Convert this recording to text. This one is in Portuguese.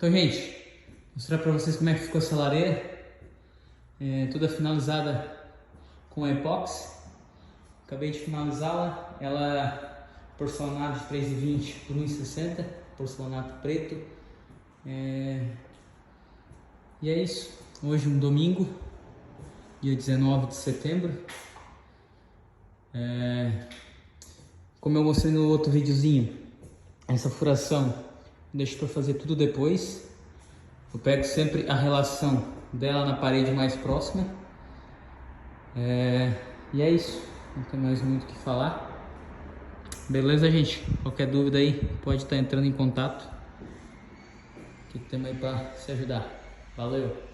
Então, gente, mostrar para vocês como é que ficou essa lareira. Toda finalizada com epóxi. Acabei de finalizá-la. Ela é porcelanato de 3,20 por 1,60, porcelanato preto. E é isso. Hoje um domingo, dia 19 de setembro. Como eu mostrei no outro videozinho, essa furação deixo para fazer tudo depois. Eu pego sempre a relação dela na parede mais próxima. E é isso. Não tem mais muito o que falar. Beleza, gente? Qualquer dúvida aí, pode estar entrando em contato. Que temos aí para se ajudar. Valeu!